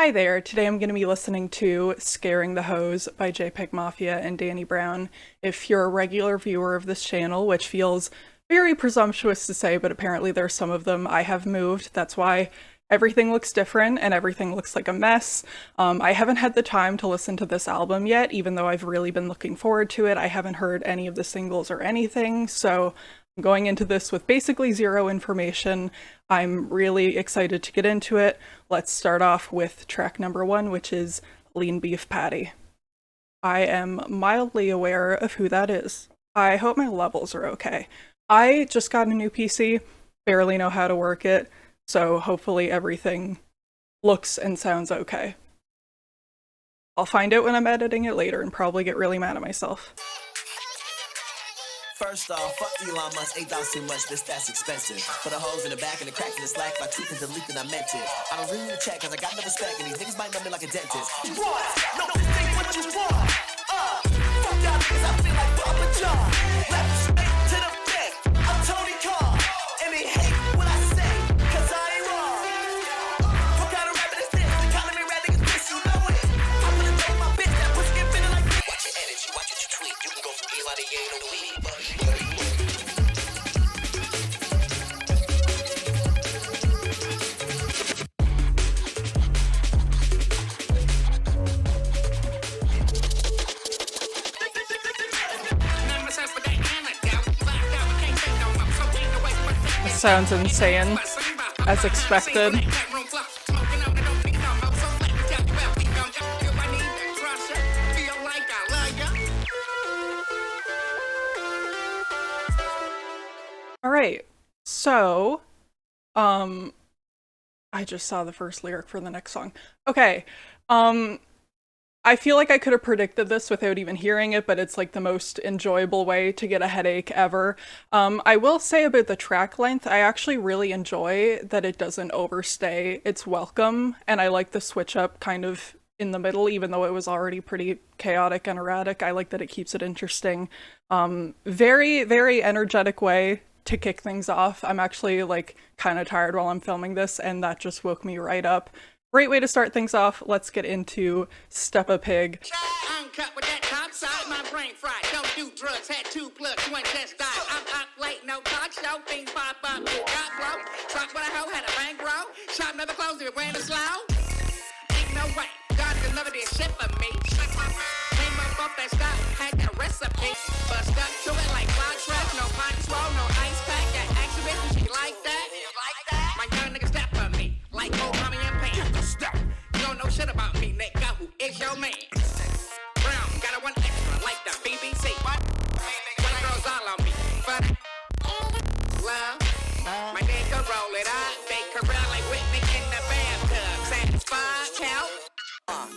Hi there, today I'm going to be listening to Scaring the Hose by JPEGMAFIA and Danny Brown. If you're a regular viewer of this channel, which feels very presumptuous to say, but apparently there's some of them, I have moved. That's why everything looks different and everything looks like a mess. I haven't had the time to listen to this album yet, even though I've really been looking forward to it. I haven't heard any of the singles or anything, so I'm going into this with basically zero information. I'm really excited to get into it. Let's start off with track number 1, which is Lean Beef Patty. I am mildly aware of who that is. I hope my levels are okay. I just got a new PC, barely know how to work it, so hopefully everything looks and sounds okay. I'll find out when I'm editing it later and probably get really mad at myself. First off, fuck Elon Musk, $8 too much, bitch, that's expensive. Put a hose in the back and the cracks in the slack, my teeth into leak and I meant it. I don't really need to check, cause I got no respect, and these niggas might know me like a dentist. You want? No, think what you want. Fuck y'all niggas, I feel like Papa John. Left straight to the bank, I'm Tony Khan. And they hate what I say, cause I ain't wrong. What kind of rapping is this? The economy rap niggas piss, you know it. I'm gonna throw my bitch, that pussy get feeling like me. Watch your energy, watch what you tweet. You can go from Elon to Yang on the weed, but Sounds insane, as expected. Alright, so, I just saw the first lyric for the next song. Okay, I feel like I could have predicted this without even hearing it, but it's like the most enjoyable way to get a headache ever. I will say about the track length, I actually really enjoy that it doesn't overstay its welcome, and I like the switch up kind of in the middle, even though it was already pretty chaotic and erratic. I like that it keeps it interesting. Very, very energetic way to kick things off. I'm actually like kind of tired while I'm filming this, and that just woke me right up. Great way to start things off. Let's get into Steppa Pig. Uncut with that top side, my brain fried. Don't do drugs, had 2 plugs, 1 test died. I'm up late, no talk show, things pop up, got blow. Truck with a hoe, had a bankroll. Shop never closed, it ran slow. Ain't no way, God could never did shit for me. Came up off that stuff, had that recipe. But stuck to it like cloud track, no pine swole, no ice pack. That action bitch, she like that. My young nigga step for me, like old mommy and pants. You don't know shit about me, nigga. Who is your man? Brown, got a 1 extra, like the BBC. What? White girls all on me. But love, my nigga roll it up. Make her run like Whitney in the bathtub. Satisfied, help.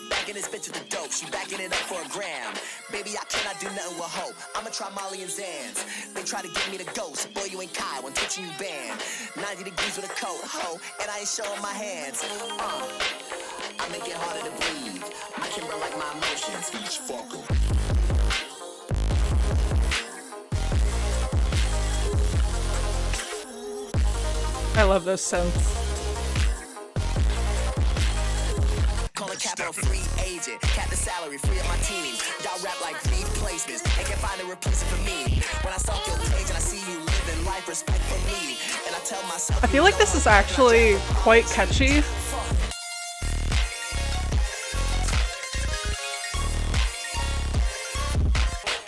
Back in this bitch with the dope, she backing it up for a gram. Baby, I cannot do nothing with hope. I'ma try Molly and Zans. They try to get me the ghost. Boy, you ain't Kai when teaching you band. 90 degrees with a coat, ho, and I ain't showing my hands. I make it harder to breathe. I can run like my emotions. Each fucker. I love those synths. Call a capital free agent, cap the salary, free up my team. Y'all rap like free placements, they can't find a replacement for me. When I stalk your page and I see you living life, respect for me. And I tell myself, I feel like this is actually quite catchy.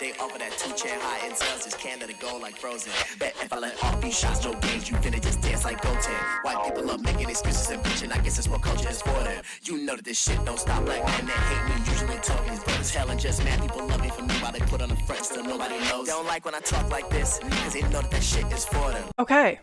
they offer that 2-chair high and sales just can't let it go like Frozen. Bet if I let off these shots, no games, you finna just dance like Goten. White people love making excuses and bitching, I guess it's what culture is for them. You know that this shit don't stop. Black men that hate me usually talking is brothers hell and just mad people love me for me while they put on the front still nobody knows. They don't like when I talk like this, cause they know that that shit is for them. Okay.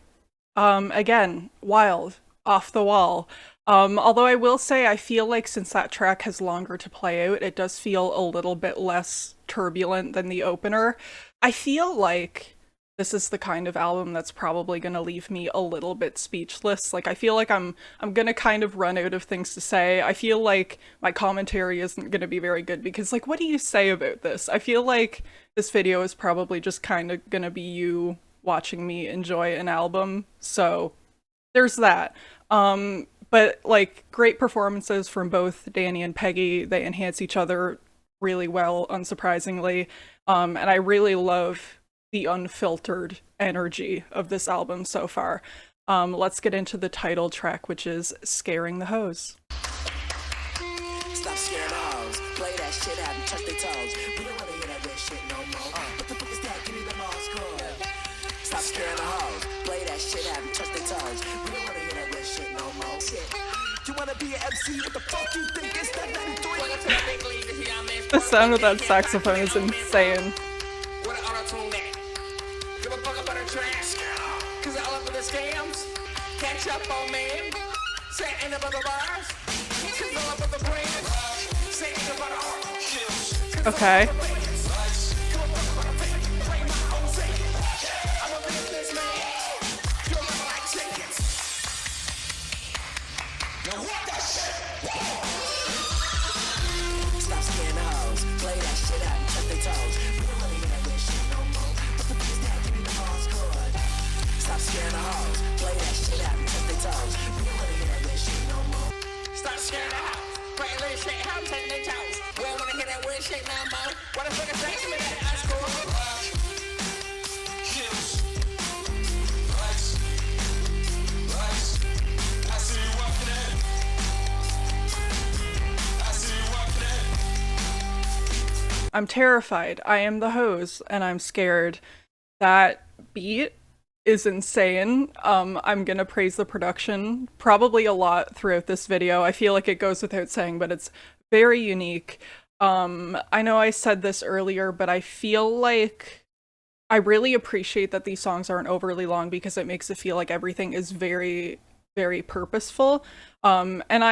Again, wild, off the wall. Although I will say I feel like since that track has longer to play out, it does feel a little bit less turbulent than the opener. I feel like this is the kind of album that's probably going to leave me a little bit speechless. Like, I feel like I'm going to kind of run out of things to say. I feel like my commentary isn't going to be very good because, like, what do you say about this? I feel like this video is probably just kind of going to be you watching me enjoy an album. So there's that. But like great performances from both Danny and Peggy. They enhance each other really well, unsurprisingly. And I really love the unfiltered energy of this album so far. Let's get into the title track, which is Scaring the Hoes. Stop scaring the hoes. Play that shit out and touch their toes. We don't wanna hear that weird shit no more. What the fuck is that? Give me the Mars code. Stop scaring the hoes. Play that shit out and touch their toes. We don't wanna hear that weird shit no more. Shit. You wanna be an MC? What the fuck you think? It's that 93. The sound of that saxophone is insane. What an auto-tune that. Give a fuck about the trash. Cause all of the scams. Catch up on man. Say ain't about the bars. Cause all of the brands. Say ain't about the art. Okay. Stop scaring the house. Play a little shit, how I'm taking their toes. We don't wanna hear that weird shit no more. What the fuck is that? Give me that ice cold. I see you walking in. I see you walking in. I'm terrified. I am the hose, and I'm scared. That beat is insane. I'm gonna praise the production probably a lot throughout this video. I feel like it goes without saying, but it's very unique. I know I said this earlier, but I feel like I really appreciate that these songs aren't overly long because it makes it feel like everything is very, very purposeful. And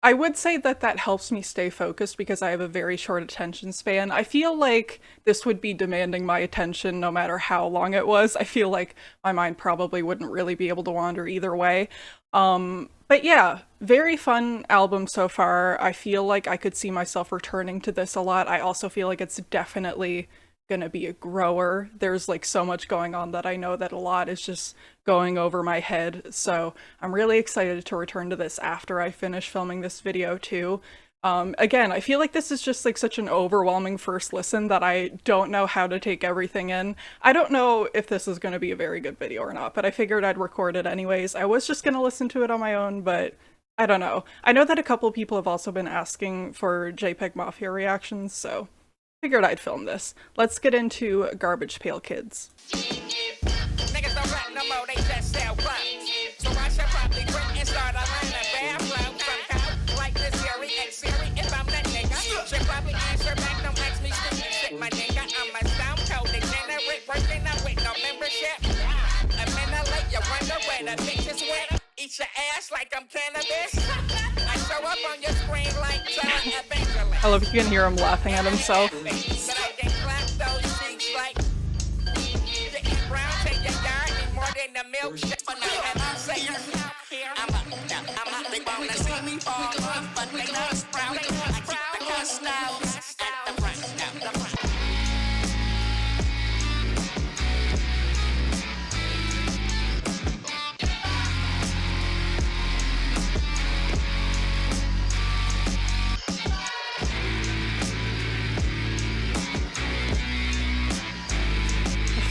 I would say that that helps me stay focused because I have a very short attention span. I feel like this would be demanding my attention no matter how long it was. I feel like my mind probably wouldn't really be able to wander either way. But yeah, very fun album so far. I feel like I could see myself returning to this a lot. I also feel like it's definitely gonna be a grower. There's like so much going on that I know that a lot is just going over my head. So I'm really excited to return to this after I finish filming this video too. Again, I feel like this is just like such an overwhelming first listen that I don't know how to take everything in. I don't know if this is going to be a very good video or not, but I figured I'd record it anyways. I was just going to listen to it on my own, but I don't know. I know that a couple people have also been asking for JPEGMAFIA reactions, so figured I'd film this. Let's get into Garbage Pail Kids. Niggas don't rap no more, they just sell clowns. So I should probably drink and start a line of bathroom. Somehow, like this Siri and Siri, if I'm that nigga, should probably answer back, don't ask me stupid shit, my nigga. I'm a stone cold degenerate, working up with no membership. A minute late, you wonder where the bitches went. Eat your ass like I'm cannabis. I show up on your screen like John Evangelist. I love you can hear him laughing at himself. But I can clap those cheeks like getting brown to your yard and more than the milk shit. But now and I say I'm a they wanna see me fall off, but they not sprout. I keep the cuss now at the front.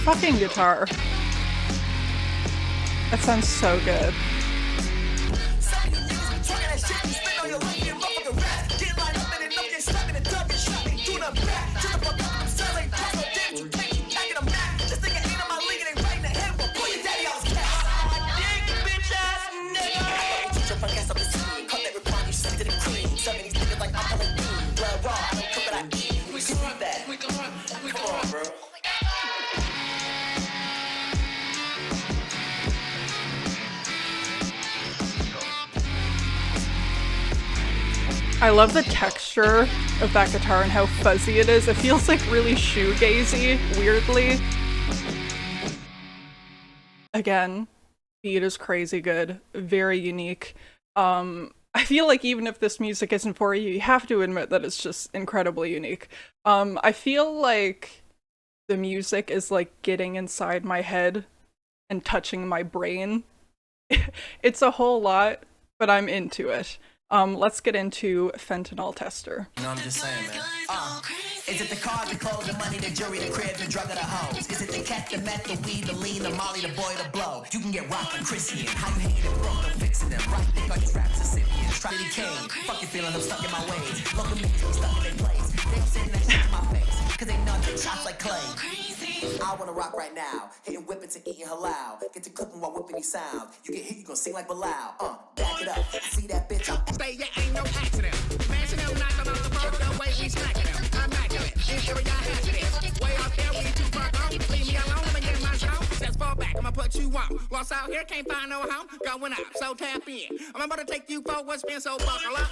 Fucking guitar. That sounds so good. I love the texture of that guitar and how fuzzy it is. It feels like really shoegazy, weirdly. Again, beat is crazy good, very unique. I feel like even if this music isn't for you, you have to admit that it's just incredibly unique. I feel like the music is like getting inside my head and touching my brain. It's a whole lot, but I'm into it. Let's get into Fentanyl Tester. You know, I'm just saying, man. Is it the car, the clothes, the money, the jewelry, the crib, the drug, or the hoes? Is it the cat, the meth, the weed, the lean, the molly, the boy, the blow? You can get rocked and Christian. How you hating it, broke, I'm fixing them. Right there, all these raps are Scythians. Try to decay. Fuck your feeling, I'm stuck in my ways. Local niggas, I'm stuck in their place. They sitting that shit to my face. Cause they know they shots like clay. I wanna rock right now. Hitting whippets and eating halal. Get to cooking while whipping these sounds. You get hit, you gon' sing like Bilal. Back it up. See that bitch? Stay, yeah, ain't no accident. Mashing them, knocking off the boat, the way we smacking them. Immaculate, in here we got hazardous. Way out there, we too far gone. Leave me alone, I'ma get my zone. Just fall back, I'ma put you on. Lost out here, can't find no home. Going out, so tap in. I'm about to take you for what's been, so buckle up.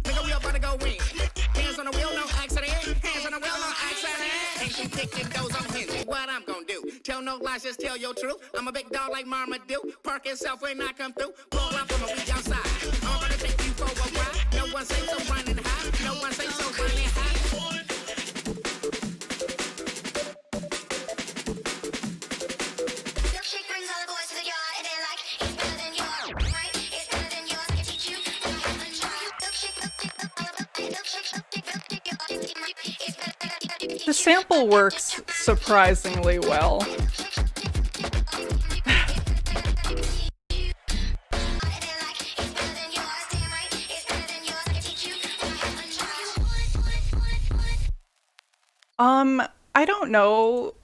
Nigga, we about to go in. Hands on the wheel, no accident. Hands on the wheel, no accident. Ain't you kicking those on hinges? What I'm gonna do? Tell no lies, just tell your truth. I'm a big dog like Marmaduke. Park itself when I come through. Pull up from a week outside. I'm about to take you for a ride. No one say so running high. No one say so running high. Milkshake brings all the boys to the yard, and they're like, it's better than yours, right? It's better than yours. I can teach you how to have a try. The sample works surprisingly well. I don't know.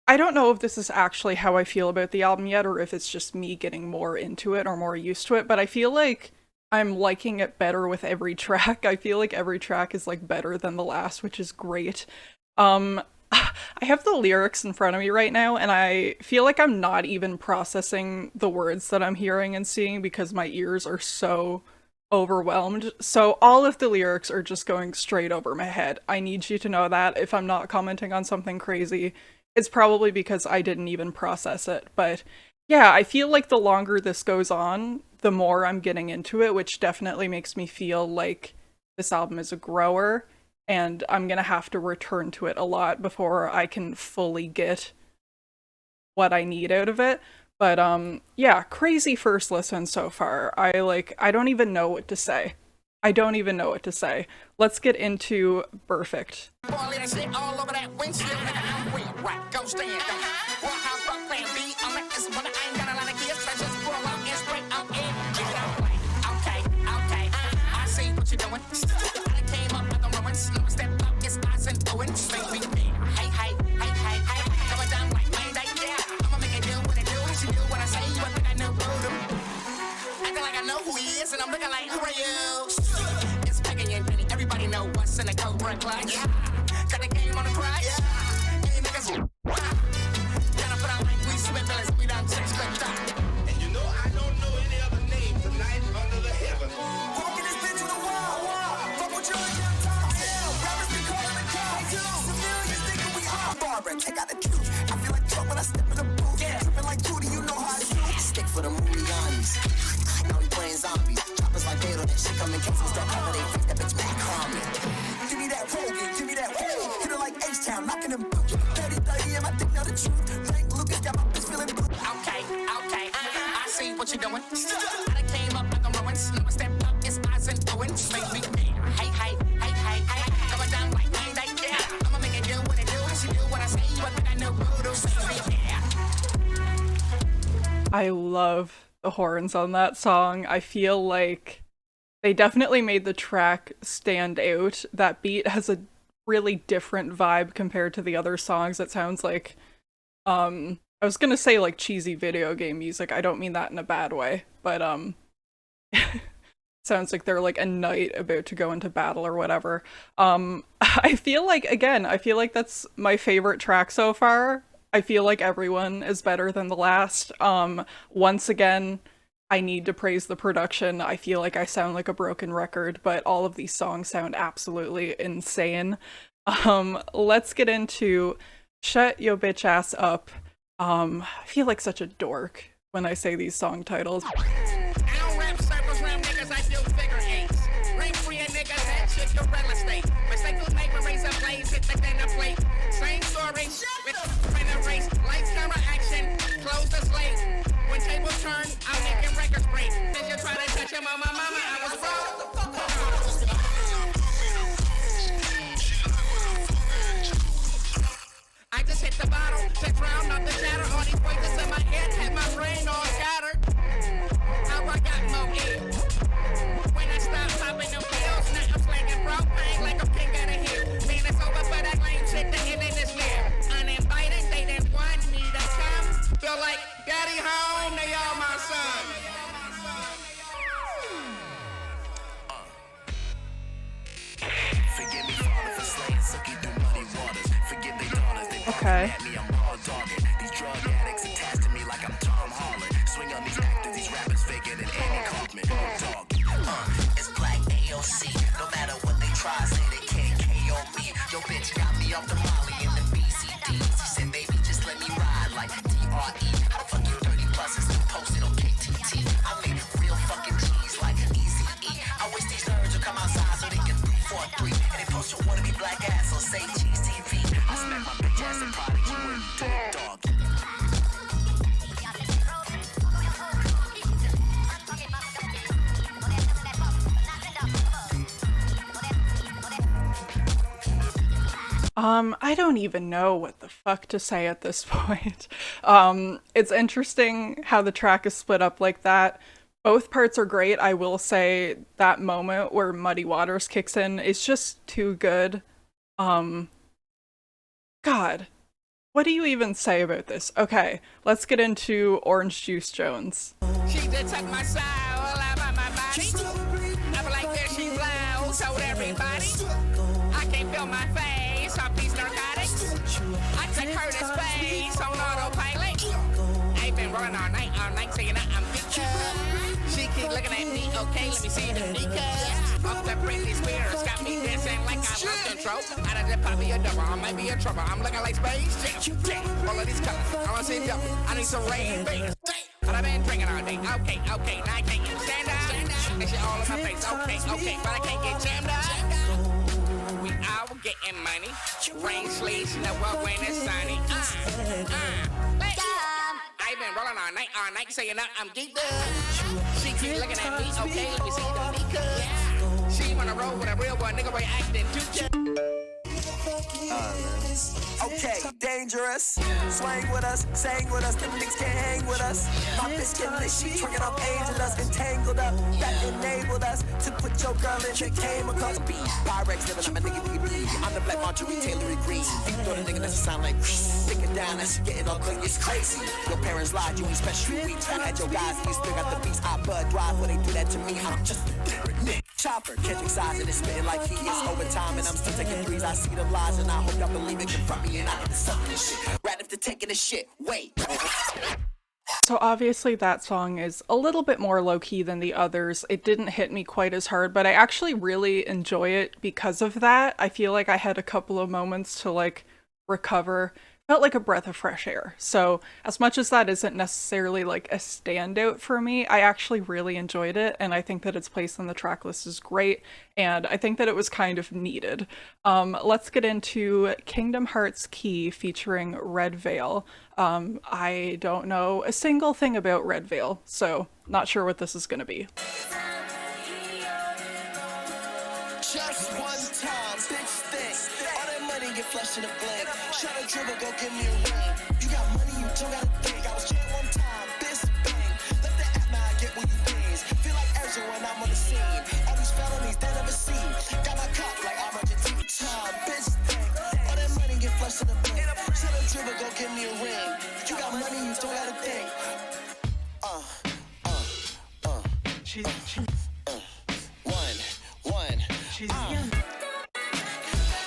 I don't know if this is actually how I feel about the album yet, or if it's just me getting more into it or more used to it, but I feel like I'm liking it better with every track. I feel like every track is like better than the last, which is great. I have the lyrics in front of me right now, and I feel like I'm not even processing the words that I'm hearing and seeing because my ears are so overwhelmed. So all of the lyrics are just going straight over my head. I need you to know that if I'm not commenting on something crazy, it's probably because I didn't even process it. But yeah, I feel like the longer this goes on, the more I'm getting into it, which definitely makes me feel like this album is a grower, and I'm gonna have to return to it a lot before I can fully get what I need out of it. But yeah, crazy first listen so far. I don't even know what to say. I don't even know what to say. Let's get into Burfict. Boy, that shit all over that windshield. Nigga, I'm real right. Go stand. Well, how fuck plan B? I'm like this, but I ain't got a lot of kids. I just pull out and straight up in. Okay. I see what you're doing. I came up with the ruins. Step up, it's eyes and doing. Make me hey. Going down like Mayday, yeah. I'ma make it do what it do. She do what I say, but think I know voodoo. Acting like I know who he is, and I'm looking like, who are you? It's Megan and Penny. Everybody know what's in the Cobra clutch. Got the game on the crack. Hey, niggas. Gotta put out like we swim villains. We done check straight up. And you know I don't know any other name tonight under the heaven. Walking this bitch with a wall. Fuck with you in your top. Rappers be calling the cops. Civilians thinking we are. Barbara, check out the truth. I feel like Trump when I step in the booth. Tripping like Judy, you know how to do. Stick for the Mulianis. Now we playing zombies. Choppers like Beto, that shit come in cases. Don't cover they face. That bitch mad calmly. Give me that Rogan, give me that Rogan. Hit her like H-Town, knocking them boots. 30-30 and my dick know the truth. Frank Lucas got my bitch feeling blue. Okay. I see what you're doing. I done came up like the ruins. Never step up, it's eyes and doing. Make me hey. Going down like Mayday, yeah. I'ma make it do what it do. She do what I say, but think I know voodoo. Yeah. I love the horns on that song. I feel like they definitely made the track stand out. That beat has a really different vibe compared to the other songs. It sounds like, I was gonna say like cheesy video game music. I don't mean that in a bad way, but sounds like they're like a knight about to go into battle or whatever. I feel like that's my favorite track so far. I feel like everyone is better than the last. Once again, I need to praise the production. I feel like I sound like a broken record, but all of these songs sound absolutely insane. Let's get into Shut Yo Bitch Ass Up. I feel like such a dork when I say these song titles. I don't rap circles round niggas, I do figure eights. Ring free a niggas, that shit to real estate. Recycle paper, razor blades, hit the dinner plate. Same story, with in a race. Lights, camera, action, close the slate. When tables turn, I'm making records break. Then you Okay. Me, I'm raw dogging. These drug addicts attached to me like I'm Tom Holland. Swing on these actors, these rappers faker than Andy Kaufman. Dog. It's black AOC. No matter what they try, say they can't KO me. Yo, bitch got me off the Molly in the BCD. She said, baby, just let me ride like DRE. How the fuck you 30 plus and still posted on KTT? I make real fucking G's like Easy E. I wish these nerds would come outside so they can 343. And they post your wanna be black ass on say Cheese TV. I smack my bitch ass and Prodigy when you do it, dog. I don't even know what the fuck to say at this point. It's interesting how the track is split up like that. Both parts are great. I will say that moment where Muddy Waters kicks in is just too good. God, what do you even say about this? Okay, let's get into Orange Juice Jones. She just took my soul out of my body. I'm like there she blows, told everybody. I can't feel my face off these narcotics. I took her to space on autopilot. I've been running all night, saying I'm good. She keep looking at me, okay, let me see the decal. Off the Britney Spears, got me dancing like I lost control. Out of the poppy a double, I might be in trouble. I'm looking like space jam. All of these colors, I want to see double. I need some rain, baby. But I've been drinking all day. Okay, now I can't get stand up. That shit all in my face. Okay, but I can't get jammed up. We all getting money. Rain, sleet, snow, when it's sunny. I've been rolling all night, saying I'm geeked up. She keep looking at me, okay, let me see the because she wanna roll with a real boy, nigga, boy acting too good. Okay, dangerous. Swang with us, sang with us, them niggas can't hang with us. My bitch getting this shit, tricking up angel us, entangled up. That enabled us to put your girl in the came across beat. Pyrex living, I'm a nigga B. I'm the black Marjorie Taylor Green. Think throw the nigga that sound like stick it down, that's getting all good, it's crazy. Your parents lied, you ain't special weeks. I had your guys, you still got the beats. I bud drive when they do that to me. I'm just a different Nick. Chopper, catching size and it's spitting like he is overtime. And I'm still taking threes, I see the lies and I hope y'all believe it. Confront me and I can suck this shit. Right after taking the shit, wait. So obviously that song is a little bit more low-key than the others. It didn't hit me quite as hard, but I actually really enjoy it because of that. I feel like I had a couple of moments to like recover. Felt like a breath of fresh air. So as much as that isn't necessarily like a standout for me, I actually really enjoyed it, and I think that its place on the track list is great, and I think that it was kind of needed. Let's get into Kingdom Hearts Key featuring redveil. I don't know a single thing about redveil, so not sure what this is gonna be. Just one time, bitch think. All that money get flushed in a blink. Shut a dribble, go give me a ring. You got money, you don't gotta think. I was chillin' one time, this bang. Let the app now I get what you things. Feel like Ezra when I'm on the scene. All these felonies they never seen. Got my cup like I'm Argentina. Time, bitch think. All that money get flushed in a blink. Shut a dribble, go give me a ring. You got money, you don't gotta think.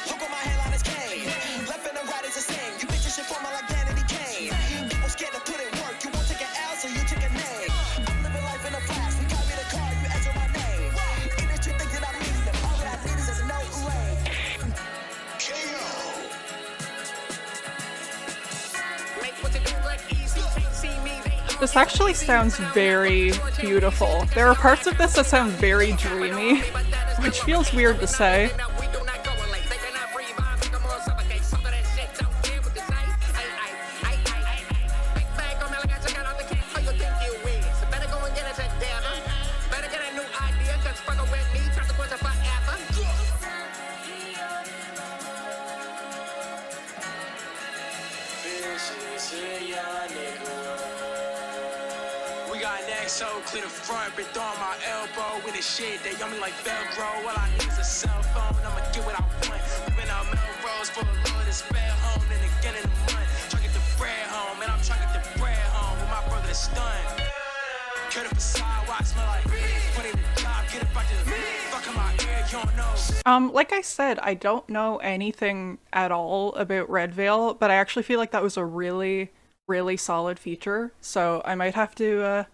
Look on my headline is Kane. Left and the right is the same. You bitches shit for me like Danny Kane. People scared to put in work. You won't take an L, so you take a name. I'm living life in a flash. We call me the car, you answer my name. Industry think that I need them. All that I need is a no rain. Make what you do look easy, can't see me, they This actually sounds very beautiful. There are parts of this that sound very dreamy, which feels weird to say. So clear the front, been throwing my elbow with the shit that yummy like Velcro. All I need is a cell phone, I'ma get what I want. Been out Melrose for a Lord to spare home, then again in the month. Try to get the bread home, and I'm trying to get the bread home with my brother that's stunned. Cut up a sidewalk, smell like funny the job, get up out the fuck in my ear, Like I said, I don't know anything at all about redveil, but I actually feel like that was a really, really solid feature, so I might have to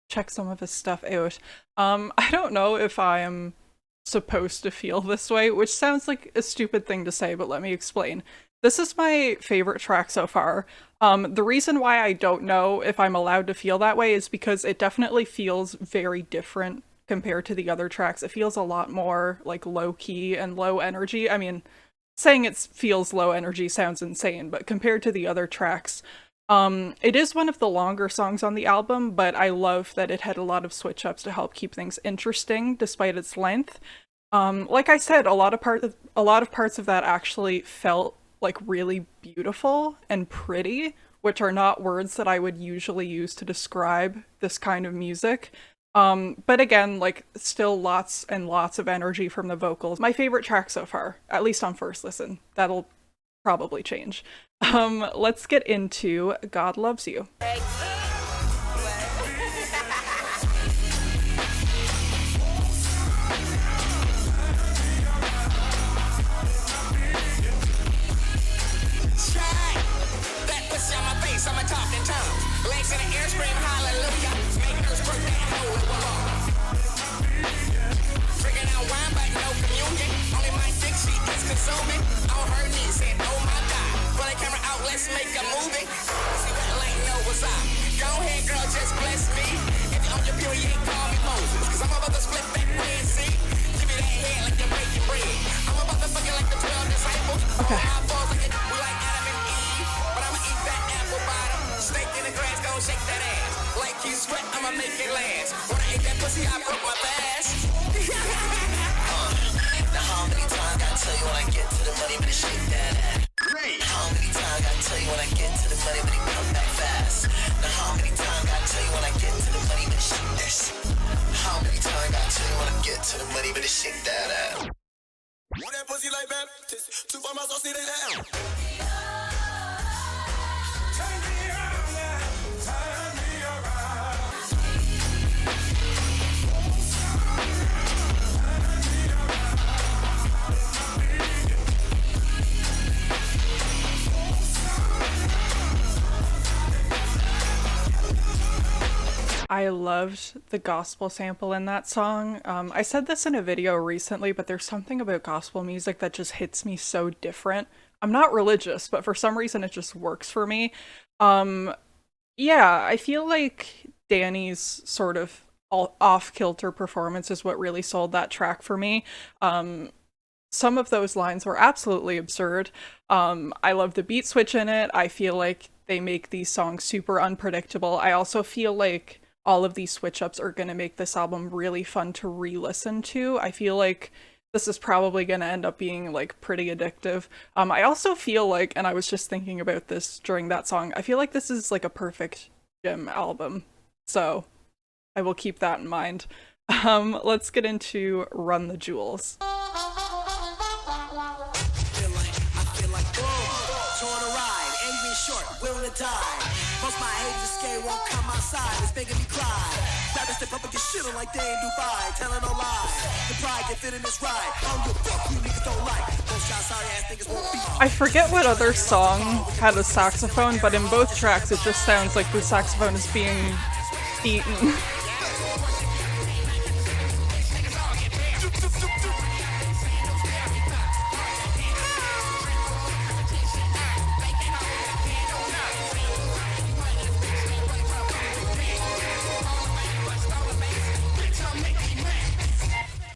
check some of his stuff out. I don't know if I am supposed to feel this way, which sounds like a stupid thing to say, but let me explain. This is my favorite track so far. The reason why I don't know if I'm allowed to feel that way is because it definitely feels very different compared to the other tracks. It feels a lot more like low key and low energy. I mean, saying it feels low energy sounds insane, but compared to the other tracks, it is one of the longer songs on the album, but I love that it had a lot of switch ups to help keep things interesting despite its length. Like I said, a lot of parts of that actually felt like really beautiful and pretty, which are not words that I would usually use to describe this kind of music. But again, like, still lots and lots of energy from the vocals. My favorite track so far, at least on first listen. That'll probably change. Let's get into God Loves You. I'm a talking tongue. Legs in the air, scream hallelujah. Make nurse work that hole and drinking out wine, but no communion. Only my dick she is consuming. On her knees saying, oh my God. Pull the camera out, let's make a movie. See what like know what's up. Go ahead, girl, just bless me. If you're on your period, call me Moses. Cause I'm about to split that Red Sea. Give me that head like you're baking bread. I'm about to fuck you like the 12 disciples. Okay. All my balls like we like Adam and Eve. But I'ma eat that apple bottom. Snake in the grass, gon' shake that ass. Like you sweat, I'ma make it last. When I ate that pussy, I broke my fast. Now how many times I tell you when I get to the money, but it shake that ass. Great. How many times I tell you when I get to the money, but it come back fast. Now how many times I tell you when I get to the money, but it shake this. How many times I tell you when I get to the money, but it shake that ass. Want that pussy like that? 2 for my sauce, see that ass. I loved the gospel sample in that song. I said this in a video recently, but there's something about gospel music that just hits me so different. I'm not religious, but for some reason it just works for me. Yeah, I feel like Danny's sort of off-kilter performance is what really sold that track for me. Some of those lines were absolutely absurd. I love the beat switch in it. I feel like they make these songs super unpredictable. I also feel like all of these switch-ups are going to make this album really fun to re-listen to. I feel like this is probably going to end up being, like, pretty addictive. I also feel like, and I was just thinking about this during that song, I feel like this is, like, a perfect gym album. So I will keep that in mind. Let's get into Run the Jewels. Most my haters escape won't come outside. It's making me cry. Rappers step up and get shit on like they in Dubai. Telling no lies. The pride can fit in this ride. I don't give a fuck you niggas don't like. Those shots sorry ass niggas won't be. I forget what other song had a saxophone, but in both tracks it just sounds like the saxophone is being beaten.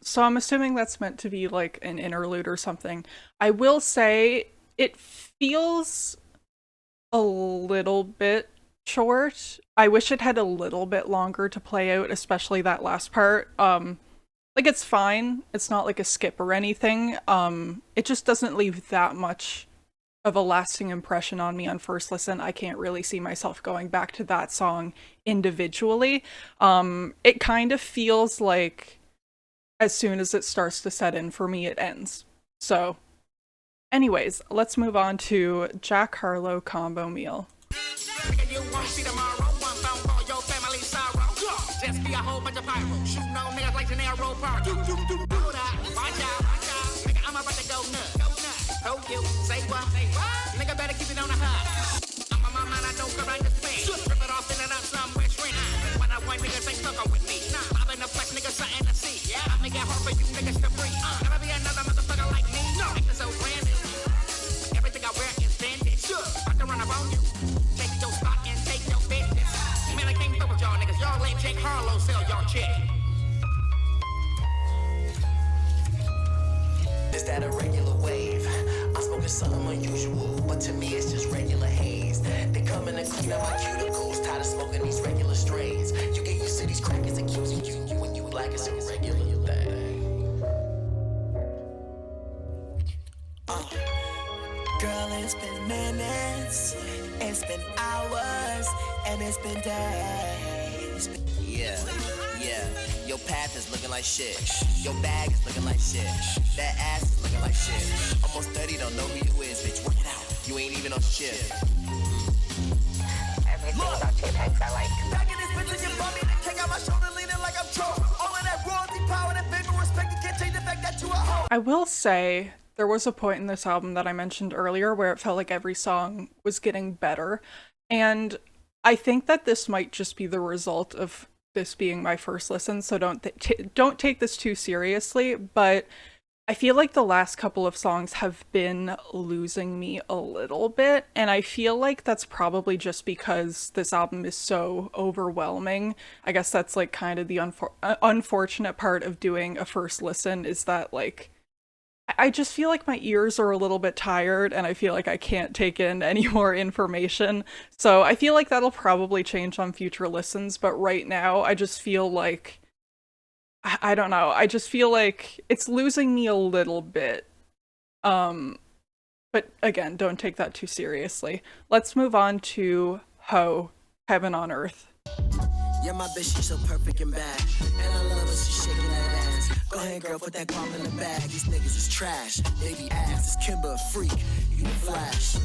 So I'm assuming that's meant to be like an interlude or something. I will say it feels a little bit short. I wish it had a little bit longer to play out, especially that last part. Like, it's fine. It's not like a skip or anything. It just doesn't leave that much of a lasting impression on me on first listen. I can't really see myself going back to that song individually. It kind of feels like as soon as it starts to set in for me, it ends. So, anyways, let's move on to Jack Harlow Combo Meal. Just be a whole bunch of pyro. Shooting on niggas like an arrow park. Watch out. Never be another motherfucker like me. No, acting so branded. Everything I wear is vintage. About to run up on you. Take your spot and take your business. Man, I can't fuck with y'all niggas. Y'all let Jake Harlow sell y'all chick. Is that a regular wave? I'm smoking something unusual, but to me it's just regular haze. They coming and clean up my cuticles, tired of smoking these regular strains. You get used to these crackers accusing you when you black is a regular thing. Girl, it's been minutes, it's been hours, and it's been days. Yeah. Your path is looking like shit. Your bag is looking like shit. That ass is looking like shit. Almost 30, don't know who you is, bitch. Work it out. You ain't even on shift. Everything about JPEGs I like. Back in this bitch and you bump me, then kick out my shoulder, leaning like I'm Trump. All of that royalty power, that big respect, you can't change the fact that you a hoe. I will say there was a point in this album that I mentioned earlier where it felt like every song was getting better. And I think that this might just be the result of this being my first listen, so don't take this too seriously, but I feel like the last couple of songs have been losing me a little bit, and I feel like that's probably just because this album is so overwhelming. I guess that's like kind of the unfortunate part of doing a first listen, is that like I just feel like my ears are a little bit tired and I feel like I can't take in any more information. So I feel like that'll probably change on future listens, but right now I just feel like, I don't know, I just feel like it's losing me a little bit. But again, don't take that too seriously. Let's move on to Ho, Heaven on Earth. Yeah, my bitch, she's so perfect and bad. And I love her, she's shaking that ass. Go ahead, girl, put that guap in the bag. These niggas is trash. Baby ass, this Kimber a freak. You the flash.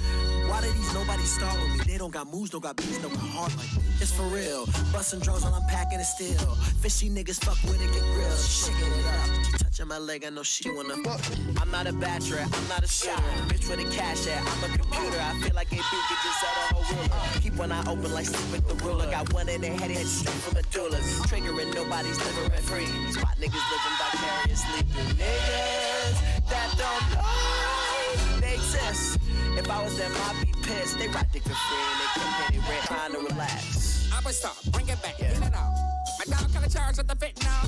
Why do these nobody start with me? They don't got moves, don't got beats, don't got heart like me. It's for real. Bustin' draws while I'm packing it still. Fishy niggas fuck with it, get real. She shaking it up. She touching my leg, I know she wanna fuck. I'm not a bachelor, I'm not a shooter. Bitch with a cash at, I'm a computer. I feel like a beat could just sell the whole ruler. Keep one eye open like sleep with the ruler. Got one in their head straight from the doulas. Triggering, nobody's living rent free. Spot niggas living vicariously through niggas that don't know they exist. If I was them, I'd be pissed. They ride dick for free and they can't pay their rent. Trying to relax. I would stop, bring it back, get it off. My dog kinda charged with the fentanyl.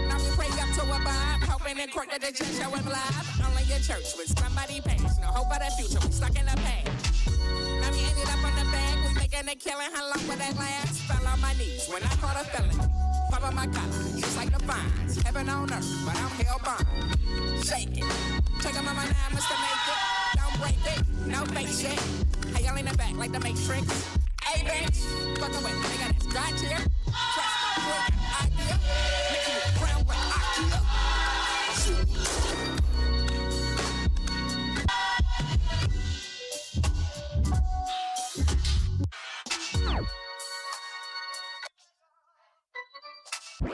Now we pray up to a vibe, hoping in court that they just show him live. Only in church with somebody past. No hope of the future, we stuck in the past. Now we ended up on the bag, we making a killing. How long would that last? Fell on my knees when I caught a felon. Pop on my collar, just like the vines. Heaven on earth, but I'm hellbound. Shake it, check them on my nine, Mr. Make it. Don't break it, no fake shit. Hey, y'all in the back like the Matrix. Hey, bitch, fuck away, nigga, that's God tier. Trust me, quick idea. Make you crown with Akira. Shoot.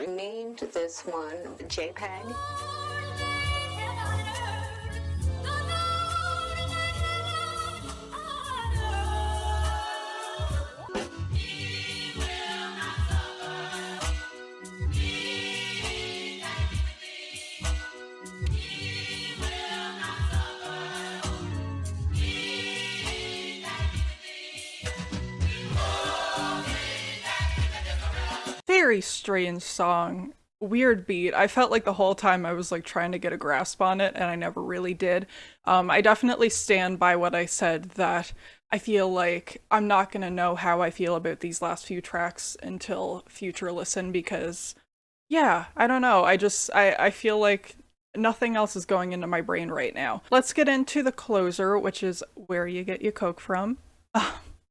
Named this one JPEG. Very strange song, weird beat. I felt like the whole time I was like trying to get a grasp on it and I never really did. I definitely stand by what I said, that I feel like I'm not gonna know how I feel about these last few tracks until future listen, because yeah, I don't know. I feel like nothing else is going into my brain right now. Let's get into the closer, which is Where You Get Your Coke From.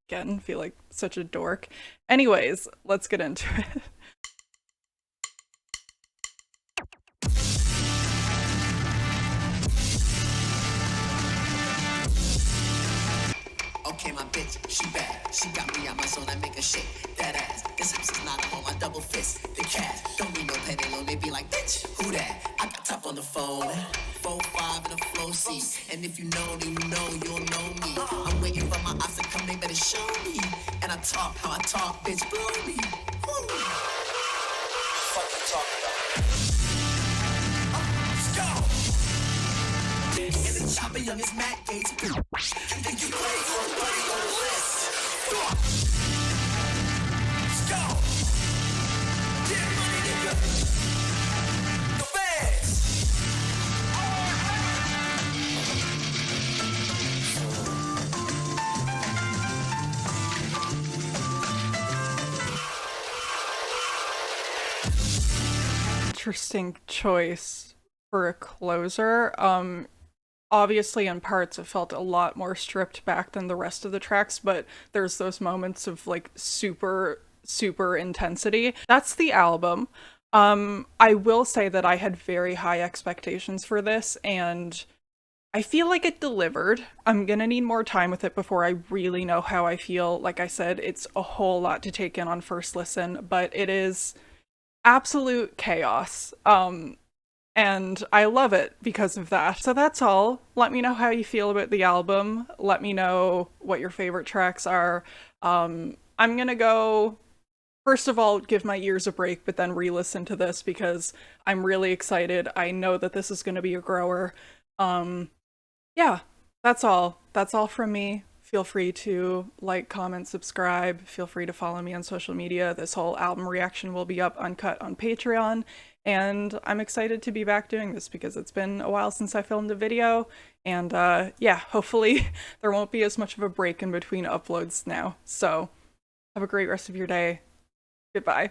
Again, feel like such a dork. Anyways, let's get into it. Okay, my bitch, she bad. She got me on my zone, I make her shake that ass. This hips is not a home, I double fist the cash. Don't need no penny loan, they be like, bitch, who that? I got top on the phone, 4-5 in a flow seat. And if you know, then you know, you'll know me. I'm waiting for my eyes to come, they better show me. And I talk how I talk, bitch, blow me. Woo. Fuck you talking about? Let's go. I'm a youngest Mac Gates. Think you play for a buddy on the list? Let's go. Get money, nigga. The fans. Interesting choice for a closer. Obviously in parts it felt a lot more stripped back than the rest of the tracks, but there's those moments of like super intensity. That's the album. I will say that I had very high expectations for this, and I feel like it delivered. I'm gonna need more time with it before I really know how I feel. Like I said, it's a whole lot to take in on first listen, but it is absolute chaos. And I love it because of that. So that's all. Let me know how you feel about the album. Let me know what your favorite tracks are. I'm gonna go, first of all, give my ears a break, but then re-listen to this because I'm really excited. I know that this is gonna be a grower. Yeah, that's all. That's all from me. Feel free to like, comment, subscribe. Feel free to follow me on social media. This whole album reaction will be up uncut on Patreon. And I'm excited to be back doing this because it's been a while since I filmed a video. And yeah, hopefully there won't be as much of a break in between uploads now. So have a great rest of your day. Goodbye.